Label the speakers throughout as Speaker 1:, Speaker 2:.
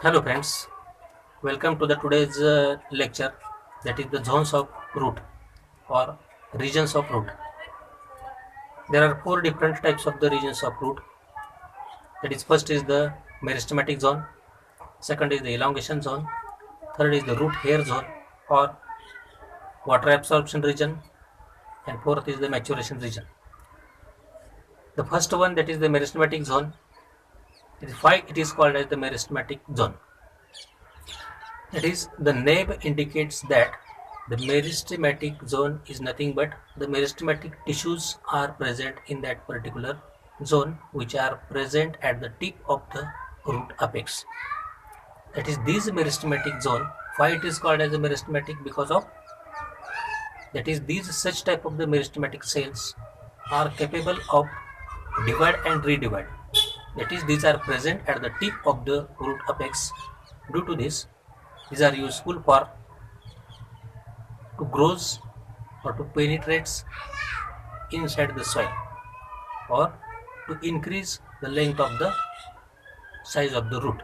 Speaker 1: Hello friends, welcome to the today's lecture, that is the zones of root or regions of root. There are four different types of the regions of root. That is, first is the meristematic zone, second is the elongation zone, third is the root hair zone or water absorption region, and fourth is the maturation region. The first one, that is the meristematic zone. It is why it is called as the meristematic zone. That is, the name indicates that the meristematic zone is nothing but the meristematic tissues are present in that particular zone, which are present at the tip of the root apex. That is, this meristematic zone, why it is called as a meristematic? Because of that is, these such type of the meristematic cells are capable of divide and redivide. That is, these are present at the tip of the root apex. Due to this, these are useful for to grows or to penetrates inside the soil or to increase the length of the size of the root.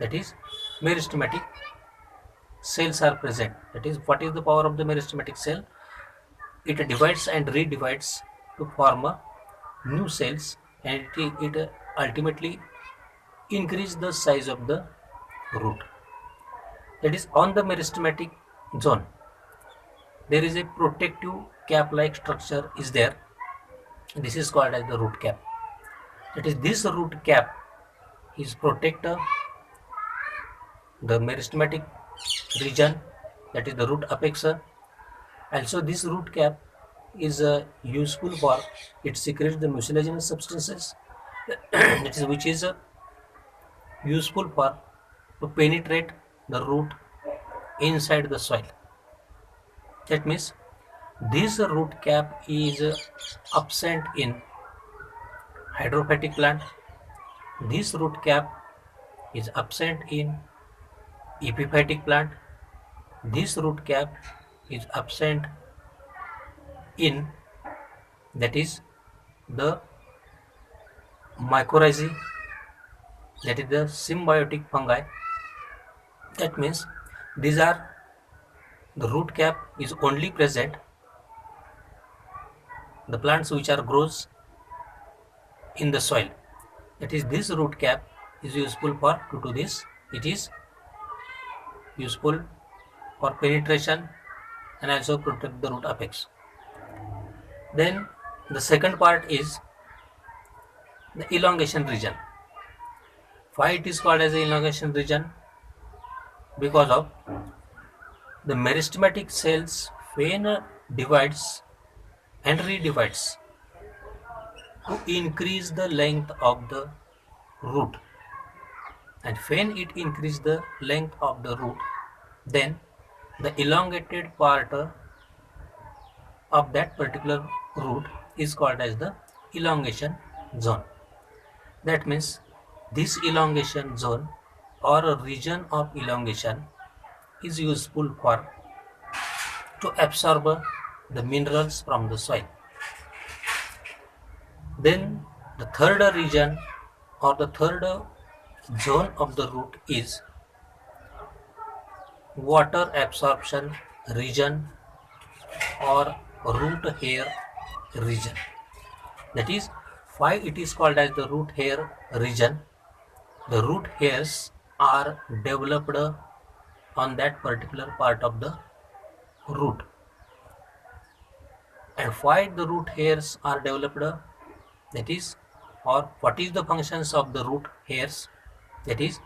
Speaker 1: That is, meristematic cells are present. That is, what is the power of the meristematic cell? It divides and redivides to form a new cells, and it ultimately increase the size of the root. That is, on the meristematic zone there is a protective cap like structure is there. This is called as the root cap. That is, this root cap is protect the meristematic region, that is the root apex. Also, this root cap is useful for it secretes the mucilaginous substances that is which is useful for to penetrate the root inside the soil. That means this root cap is absent in hydrophytic plant. This root cap is absent in epiphytic plant. This root cap is absent in, that is, the mycorrhizae, that is the symbiotic fungi. That means these are the root cap is only present the plants which are grows in the soil. That is, this root cap is useful for to do this. It is useful for penetration and also protect the root apex. Then the second part is the elongation region. Why it is called as the elongation region? Because of the meristematic cells when divides and redivides to increase the length of the root, and when it increases the length of the root, then the elongated part of that particular root is called as the elongation zone. That means this elongation zone or a region of elongation is useful for to absorb the minerals from the soil. Then the third region or the third zone of the root is water absorption region or root hair region. That is, why it is called as the root hair region? The root hairs are developed on that particular part of the root. And why the root hairs are developed? That is, or what is the functions of the root hairs? That is,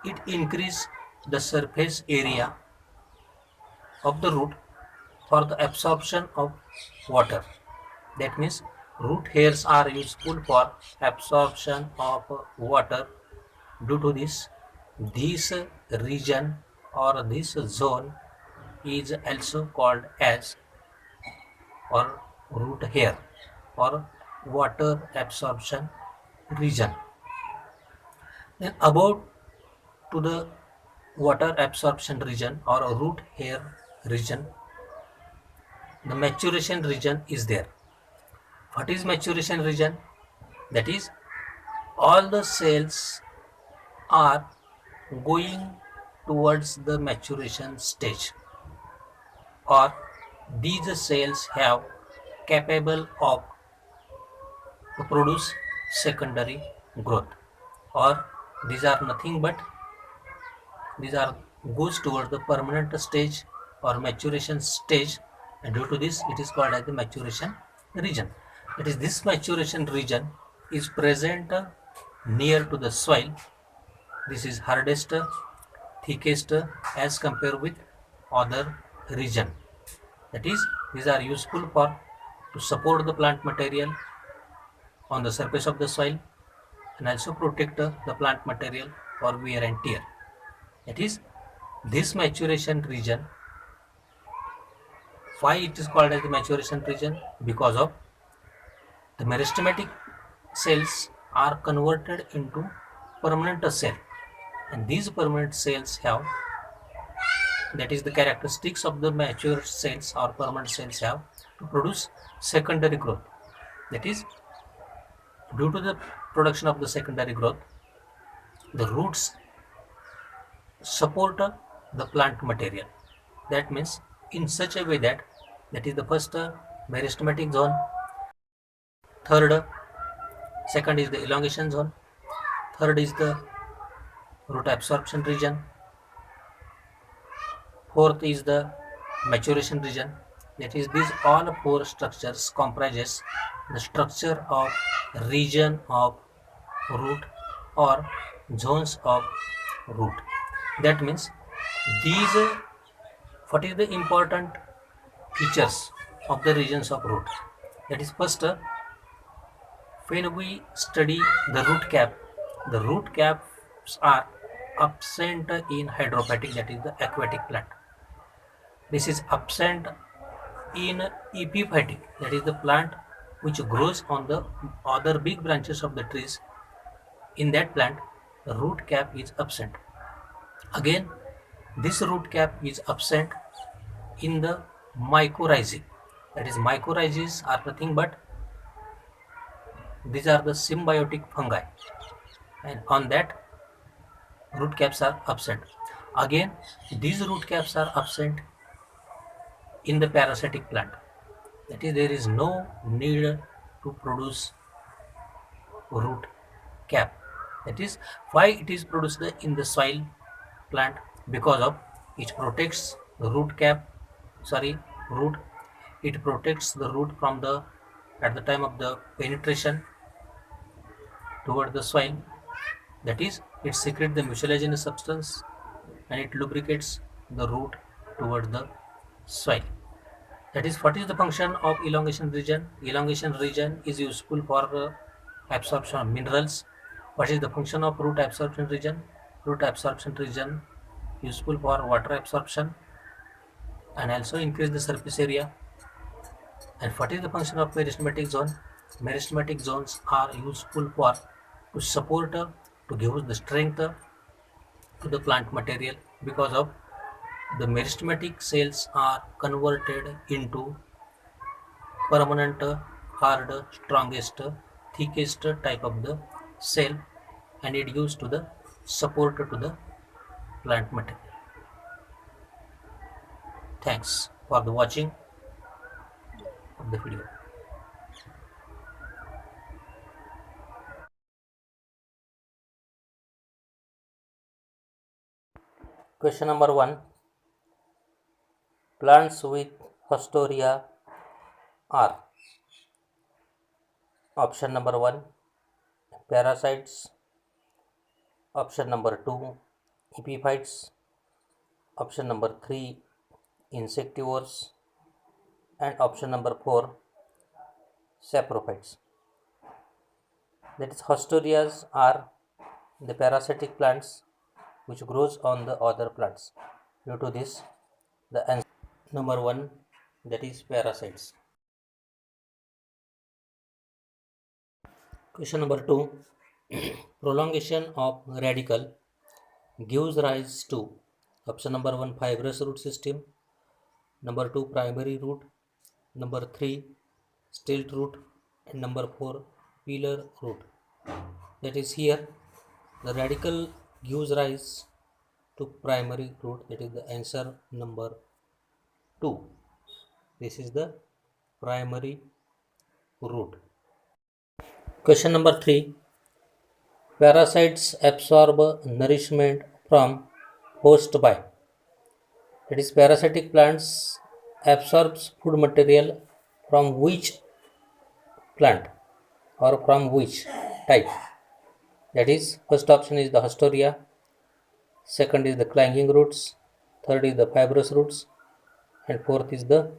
Speaker 1: it increase the surface area of the root for the absorption of water. That means root hairs are useful for absorption of water. Due to this region or this zone is also called as or root hair or water absorption region. Then about to the water absorption region or a root hair region, the maturation region is there. What is maturation region? That is, all the cells are going towards the maturation stage, or these cells have capable of to produce secondary growth, or these are nothing but these are goes towards the permanent stage or maturation stage, and due to this it is called as the maturation region. That is, this maturation region is present near to the soil. This is hardest, thickest as compared with other region. That is, these are useful for to support the plant material on the surface of the soil, and also protect the plant material for wear and tear. That is, this maturation region, why it is called as the maturation region? Because of the meristematic cells are converted into permanent cell, and these permanent cells have, that is the characteristics of the mature cells or permanent cells have to produce secondary growth. That is, due to the production of the secondary growth, the roots support the plant material. That means in such a way that, that is the first meristematic zone, third, second is the elongation zone, third is the root absorption region, fourth is the maturation region. That is, these all four structures comprises the structure of region of root or zones of root. That means these, what is the important features of the regions of root? That is, first, when we study the root caps are absent in hydropathic, that is the aquatic plant. This is absent in epiphytic, that is the plant which grows on the other big branches of the trees. In that plant, the root cap is absent. Again, this root cap is absent in the mycorrhizae. That is, mycorrhizae are nothing but these are the symbiotic fungi, and on that root caps are absent. Again, these root caps are absent in the parasitic plant. That is, there is no need to produce root cap. That is why it is produced in the soil plant, because of it protects the root. It protects the root from the, at the time of the penetration toward the soil. That is, it secretes the mucilaginous substance and it lubricates the root toward the soil. That is, what is the function of elongation region? Elongation region is useful for absorption of minerals. What is the function of root absorption region? Root absorption region useful for water absorption and also increase the surface area. And what is the function of meristematic zone? Meristematic zones are useful for to support, to give the strength to the plant material, because of the meristematic cells are converted into permanent, hard, strongest, thickest type of the cell, and it gives to the support to the plant material. Thanks for the watching of the video. Question number 1. Plants with Hostoria are: option number 1, parasites; option number 2, epiphytes; option number 3, insectivores; and option number 4, saprophytes. That is, hostorias are the parasitic plants which grows on the other plants. Due to this, the answer number 1, that is parasites. Question number 2. Prolongation of radicle gives rise to: option number 1, fibrous root system; number 2, primary root; number 3, stilt root; and number 4, pillar root. That is, here the radical gives rise to primary root. That is the answer number 2. This is the primary root. Question number 3. Parasites absorb nourishment from host by. That is, parasitic plants absorbs food material from which plant or from which type? That is, first option is the Hesperia, second is the clanging roots, third is the fibrous roots, and fourth is the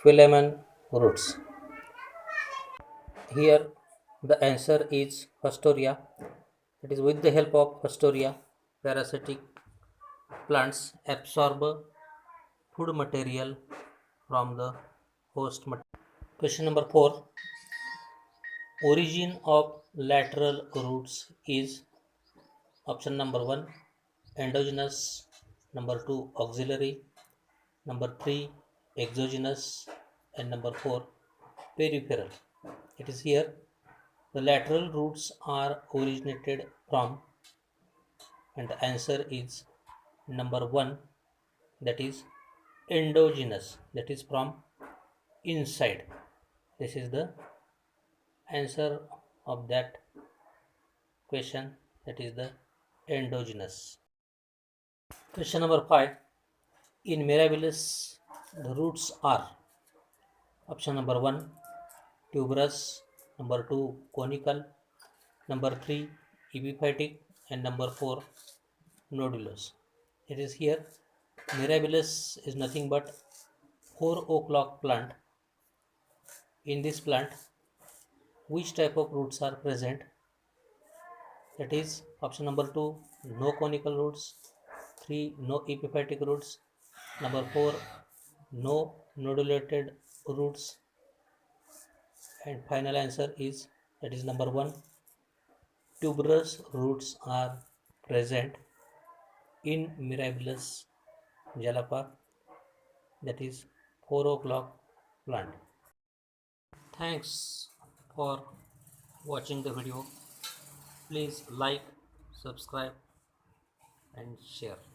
Speaker 1: Philemon roots. Here the answer is Hesperia. That is, with the help of Hesperia, parasitic plants absorb food material from the host material. Question number 4. Origin of lateral roots is option number 1 endogenous, number 2 auxiliary, number 3 exogenous, and number 4 peripheral. It is here the lateral roots are originated from, and the answer is number 1, that is endogenous, that is from inside. This is the answer of that question, that is the endogenous. Question number 5. In Mirabilis, the roots are option number 1 tuberous, number 2 conical, number 3 epiphytic, and number 4 nodulous. It is here Mirabilis is nothing but 4 o'clock plant. In this plant, which type of roots are present? That is option number 2 no conical roots, 3 no epiphytic roots, number 4 no nodulated roots, and final answer is, that is number 1 tuberous roots are present in Mirabilis jalapa, that is 4 o'clock plant. Thanks for watching the video. Please like, subscribe, and share.